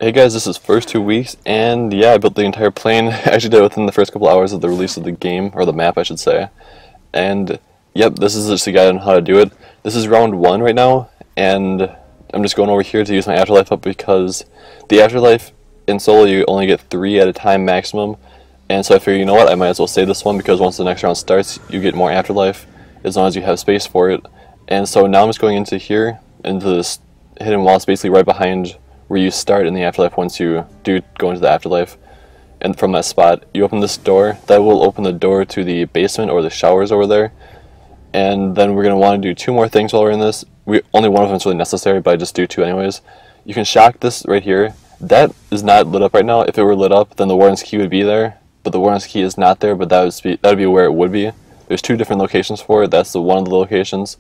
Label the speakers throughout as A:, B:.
A: Hey guys, this is First2Weeks, and yeah, I built the entire plane. I actually did it within the first couple hours of the release of the game, or the map I should say. And yep, this is just a guide on how to do it. This is round 1 right now, and I'm just going over here to use my afterlife up because the afterlife in solo you only get 3 at a time maximum. And so I figured, you know what, I might as well save this one because once the next round starts, you get more afterlife as long as you have space for it. And so now I'm just going into here, into this hidden wall. It's basically right behind where you start in the afterlife once you do go into the afterlife. And from that spot, you open this door. That will open the door to the basement or the showers over there. And then we're going to want to do 2 more things while we're in this. Only one of them is really necessary, but I just do 2 anyways. You can shock this right here. That is not lit up right now. If it were lit up, then the warden's key would be there. But the warden's key is not there, but that would be where it would be. There's 2 different locations for it. That's one of the locations.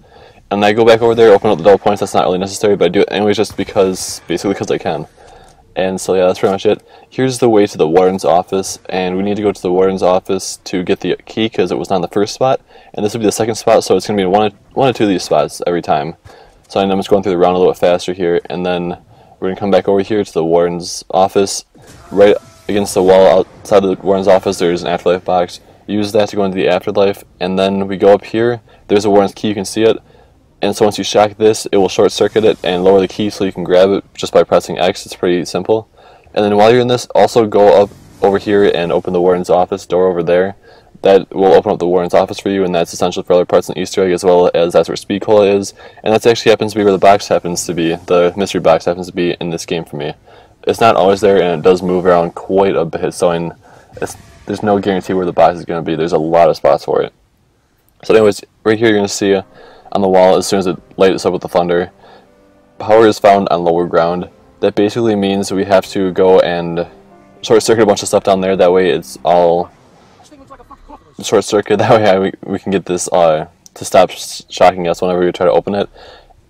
A: And I go back over there, open up the double points. That's not really necessary, but I do it anyways just basically because I can. And so yeah, that's pretty much it. Here's the way to the warden's office, and we need to go to the warden's office to get the key because it was not in the first spot. And this will be the second spot, so it's going to be one or two of these spots every time. So I'm just going through the round a little bit faster here, and then we're going to come back over here to the warden's office. Right against the wall outside of the warden's office, there's an afterlife box. Use that to go into the afterlife, and then we go up here. There's a warden's key, you can see it. And so once you shock this, it will short circuit it and lower the key so you can grab it just by pressing X. It's pretty simple. And then while you're in this, also go up over here and open the warden's office door over there. That will open up the warden's office for you, and that's essential for other parts in the Easter egg, as well as that's where Speed Cola is. And that actually happens to be where the box happens to be. The mystery box happens to be in this game for me. It's not always there, and it does move around quite a bit, so there's no guarantee where the box is going to be. There's a lot of spots for it. So anyways, right here you're going to see on the wall, as soon as it lights up with the thunder, power is found on lower ground. That basically means we have to go and short circuit a bunch of stuff down there. That way it's all short circuit. That way we can get this to stop shocking us whenever we try to open it.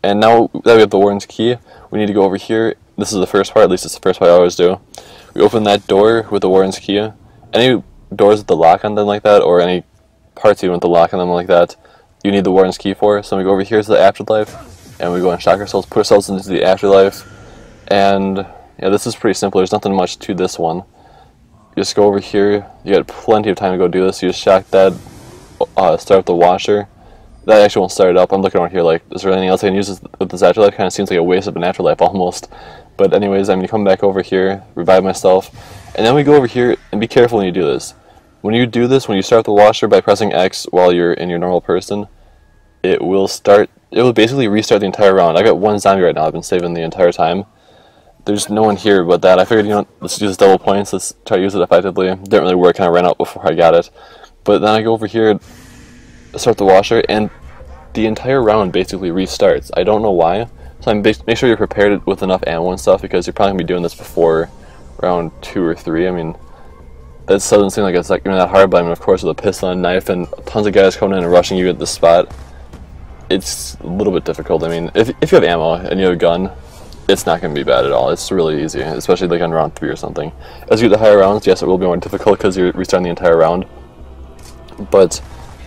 A: And now that we have the warden's key, we need to go over here. This is the first part, at least it's the first part I always do. We open that door with the warden's key. Any doors with the lock on them like that, or any parts even with the lock on them like that, you need the warden's key for. So we go over here to the afterlife, and we go and shock ourselves, put ourselves into the afterlife. And yeah, this is pretty simple. There's nothing much to this one. You just go over here. You got plenty of time to go do this. You just shock that, start up the washer. That actually won't start it up. I'm looking over here like, is there anything else I can use with this afterlife? Kind of seems like a waste of an afterlife almost. But anyways, I'm going to come back over here, revive myself, and then we go over here, and be careful when you do this. When you do this, when you start the washer by pressing X while you're in your normal person, it will basically restart the entire round. I got 1 zombie right now. I've been saving the entire time. There's no one here but that. I figured, you know, let's use double points. Let's try to use it effectively. Didn't really work. Kind of ran out before I got it. But then I go over here, start the washer, and the entire round basically restarts. I don't know why. So make sure you're prepared with enough ammo and stuff, because you're probably going to be doing this before round 2 or 3. I mean, that doesn't seem like it's like even that hard, but I mean, of course, with a pistol and knife and tons of guys coming in and rushing you at this spot, it's a little bit difficult. I mean, if you have ammo and you have a gun, it's not going to be bad at all. It's really easy, especially like on round 3 or something. As you get the higher rounds, yes, it will be more difficult because you're restarting the entire round. But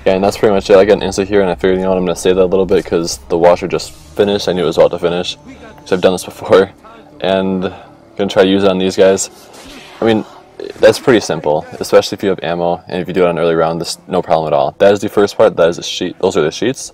A: yeah, and that's pretty much it. I got an insta here, and I figured, you know what, I'm going to save that a little bit because the washer just finished. I knew it was about to finish because I've done this before, and I'm going to try to use it on these guys. I mean, that's pretty simple, especially if you have ammo, and if you do it on an early round, this no problem at all. That is the first part. That is the sheet. Those are the sheets.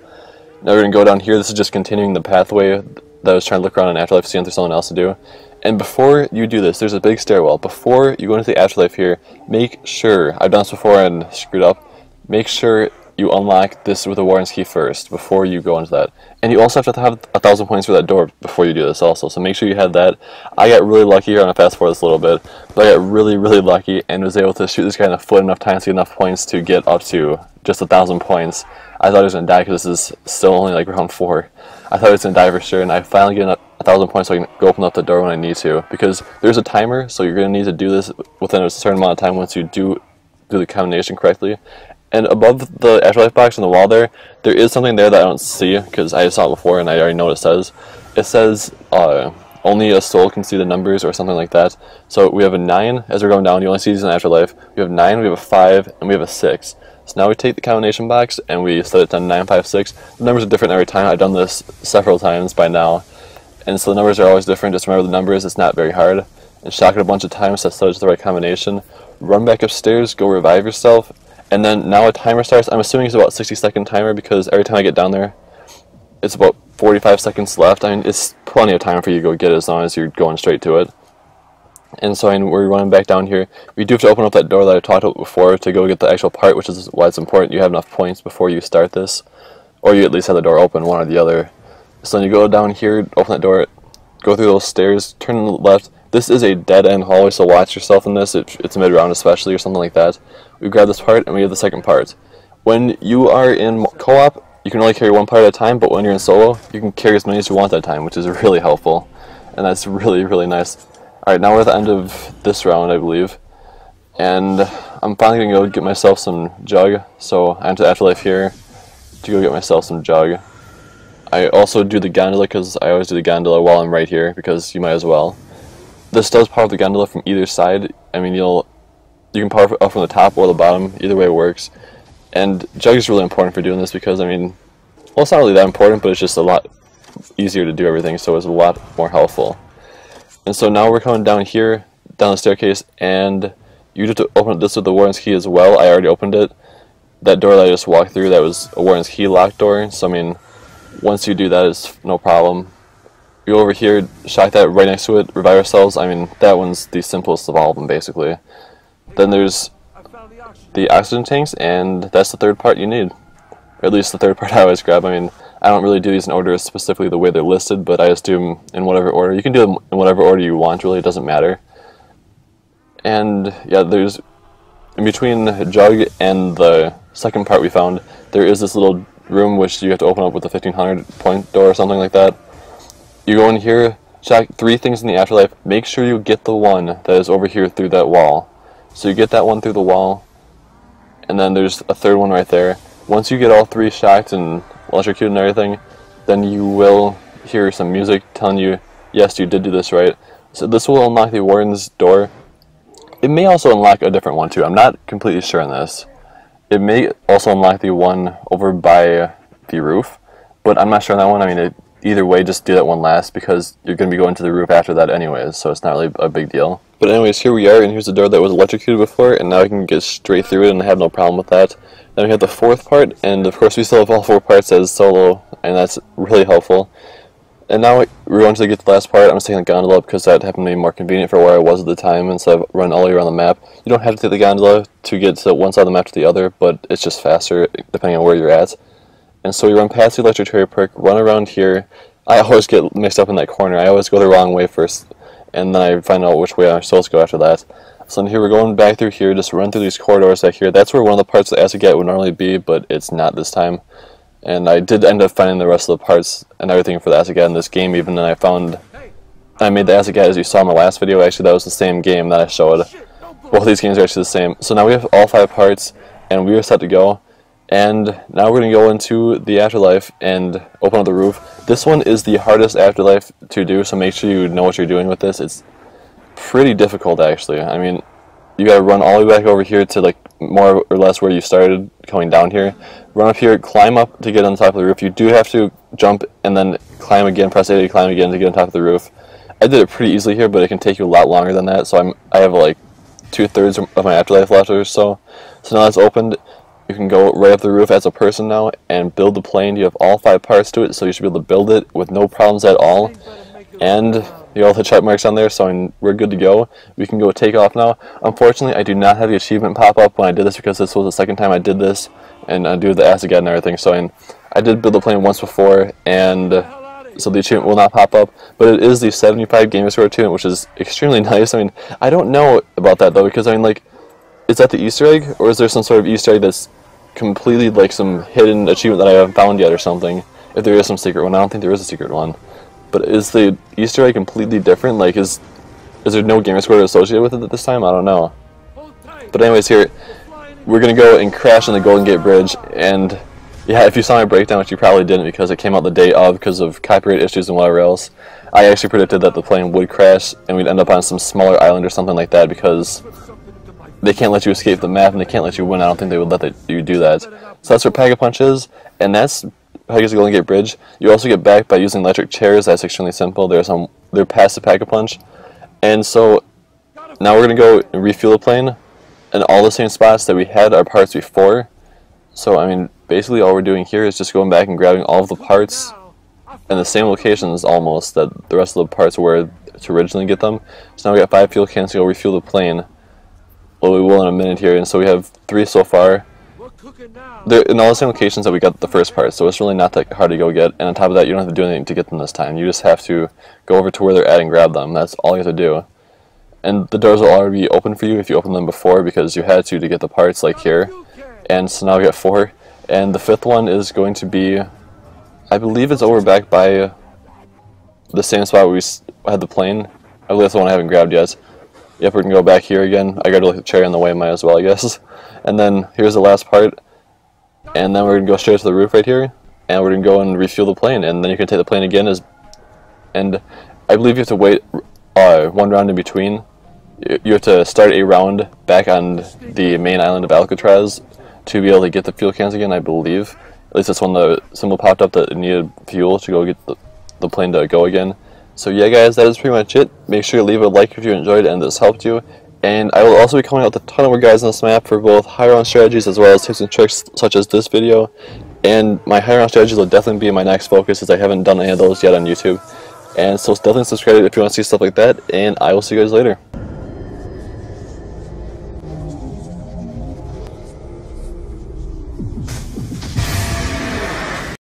A: Now we're going to go down here. This is just continuing the pathway that I was trying to look around in Afterlife to see if there's something else to do. And before you do this, there's a big stairwell. Before you go into the Afterlife here, make sure, I've done this before and screwed up, make sure you unlock this with the warden's key first before you go into that. And you also have to have 1,000 points for that door before you do this also, so make sure you have that. I got really lucky here. I'm going to fast forward this a little bit, but I got really, really lucky and was able to shoot this guy in the foot enough times to get enough points to get up to just 1,000 points. I thought I was going to die because this is still only like round 4. I thought I was going to die for sure, and I finally get 1,000 points so I can go open up the door when I need to, because there's a timer, so you're going to need to do this within a certain amount of time once you do the combination correctly. And above the afterlife box on the wall there is something there that I don't see because I saw it before and I already know what it says. It says only a soul can see the numbers or something like that. So we have a 9 as we're going down. You only see these in afterlife. We have 9, we have a 5, and we have a 6. So now we take the combination box and we set it to 956. The numbers are different every time. I've done this several times by now. And so the numbers are always different. Just remember the numbers. It's not very hard. and shock it a bunch of times so it's the right combination. Run back upstairs, go revive yourself, and then now a timer starts. I'm assuming it's about 60-second timer because every time I get down there, it's about 45 seconds left. I mean, it's plenty of time for you to go get it as long as you're going straight to it. And so we're running back down here. We do have to open up that door that I talked about before to go get the actual part, which is why it's important you have enough points before you start this, or you at least have the door open, one or the other. So then you go down here, open that door, go through those stairs, turn to the left. This is a dead-end hallway, so watch yourself in this. It's mid-round especially, or something like that. We grab this part, and we get the second part. When you are in co-op, you can only carry one part at a time, but when you're in solo, you can carry as many as you want at a time, which is really helpful. And that's really, really nice. Alright, now we're at the end of this round, I believe. And I'm finally going to go get myself some jug, so I enter Afterlife here to go get myself some jug. I also do the gondola, because I always do the gondola while I'm right here, because you might as well. This does power up the gondola from either side. I mean, you can power it up from the top or the bottom. Either way it works. And jug is really important for doing this because, I mean, well, it's not really that important, but it's just a lot easier to do everything, so it's a lot more helpful. And so now we're coming down here, down the staircase, and you have to open this with the warden's key as well. I already opened it. That door that I just walked through, that was a warden's key locked door, so I mean, once you do that, it's no problem. You go over here, shock that right next to it, revive ourselves. I mean, that one's the simplest of all of them, basically. Then there's the oxygen tanks, and that's the third part you need. Or at least the third part I always grab. I mean, I don't really do these in order specifically the way they're listed, but I just do them in whatever order. You can do them in whatever order you want, really, it doesn't matter. And, yeah, there's, in between the jug and the second part we found, there is this little room which you have to open up with a 1500 point door or something like that. You go in here, check 3 things in the afterlife. Make sure you get the one that is over here through that wall. So you get that one through the wall, and then there's a third one right there. Once you get all 3 shocked and electrocuted and everything, then you will hear some music telling you, yes, you did do this right. So this will unlock the warden's door. It may also unlock a different one too. I'm not completely sure on this. It may also unlock the one over by the roof, but I'm not sure on that one. I mean, either way, just do that one last because you're going to be going to the roof after that anyways, so it's not really a big deal. But anyways, here we are, and here's the door that was electrocuted before, and now I can get straight through it and have no problem with that. Then we have the 4th part, and of course we still have all 4 parts as solo, and that's really helpful. And now we're going to get to the last part. I'm just taking the gondola up because that happened to be more convenient for where I was at the time instead of running all the way around the map. You don't have to take the gondola to get to one side of the map to the other, but it's just faster depending on where you're at. And so we run past the electric cherry perk, run around here. I always get mixed up in that corner. I always go the wrong way first, and then I find out which way I'm supposed to go after that. So then here we're going back through here, just run through these corridors back here. That's where one of the parts of the acid gat would normally be, but it's not this time. And I did end up finding the rest of the parts and everything for the acid gat in this game, even then I made the acid gat as you saw in my last video. Actually, that was the same game that I showed. Both these games are actually the same. So now we have all 5 parts, and we are set to go. And now we're going to go into the afterlife and open up the roof. This one is the hardest afterlife to do, so make sure you know what you're doing with this. It's pretty difficult, actually. I mean, you got to run all the way back over here to like more or less where you started coming down here. Run up here, climb up to get on top of the roof. You do have to jump and then climb again, press A to climb again to get on top of the roof. I did it pretty easily here, but it can take you a lot longer than that, so I have like 2/3 of my afterlife left or so. So now it's opened. You can go right up the roof as a person now and build the plane. You have all 5 parts to it, so you should be able to build it with no problems at all. And you all the check marks on there, so we're good to go. We can go take off now. Unfortunately, I do not have the achievement pop up when I did this because this was the second time I did this and I do the acid gat and everything. So I did build the plane once before, and so the achievement will not pop up. But it is the 75 gamer score achievement, which is extremely nice. I mean, I don't know about that though, because I mean, like, is that the Easter egg, or is there some sort of Easter egg that's completely like some hidden achievement that I haven't found yet or something? If there is some secret one, I don't think there is a secret one. But is the Easter egg completely different? Like, is there no gamer score associated with it this time? I don't know. But anyways, here we're gonna go and crash on the Golden Gate Bridge, and yeah, if you saw my breakdown, which you probably didn't because it came out the day of because of copyright issues and whatever else, I actually predicted that the plane would crash and we'd end up on some smaller island or something like that because they can't let you escape the map and they can't let you win. I don't think they would let you do that. So that's what Pack-a-Punch is, and that's how you get the Golden Gate Bridge. You also get back by using electric chairs. That's extremely simple. They're past the Pack-a-Punch. And so Now we're going to go and refuel the plane in all the same spots that we had our parts before. So, I mean, basically all we're doing here is just going back and grabbing all of the parts in the same locations almost that the rest of the parts were to originally get them. So now we got 5 fuel cans to go refuel the plane. Well, we will in a minute here, and so we have 3 so far. They're in all the same locations that we got the first part, so it's really not that hard to go get. And on top of that, you don't have to do anything to get them this time. You just have to go over to where they're at and grab them. That's all you have to do. And the doors will already be open for you if you opened them before, because you had to get the parts like here. And so now we got 4. And the 5th one is going to be, I believe it's over back by the same spot where we had the plane. I believe that's the one I haven't grabbed yet. Yep, we're going to go back here again. I got a cherry on the way, might as well, I guess. And then here's the last part. And then we're going to go straight to the roof right here. And we're going to go and refuel the plane. And then you can take the plane again. And I believe you have to wait 1 round in between. You have to start a round back on the main island of Alcatraz to be able to get the fuel cans again, I believe. At least that's when the symbol popped up that it needed fuel to go get the plane to go again. So yeah guys, that is pretty much it. Make sure you leave a like if you enjoyed and this helped you. And I will also be coming out with a ton of more guides on this map for both high round strategies as well as tips and tricks such as this video. And my high round strategies will definitely be my next focus, as I haven't done any of those yet on YouTube. And so definitely subscribe if you want to see stuff like that, and I will see you guys later.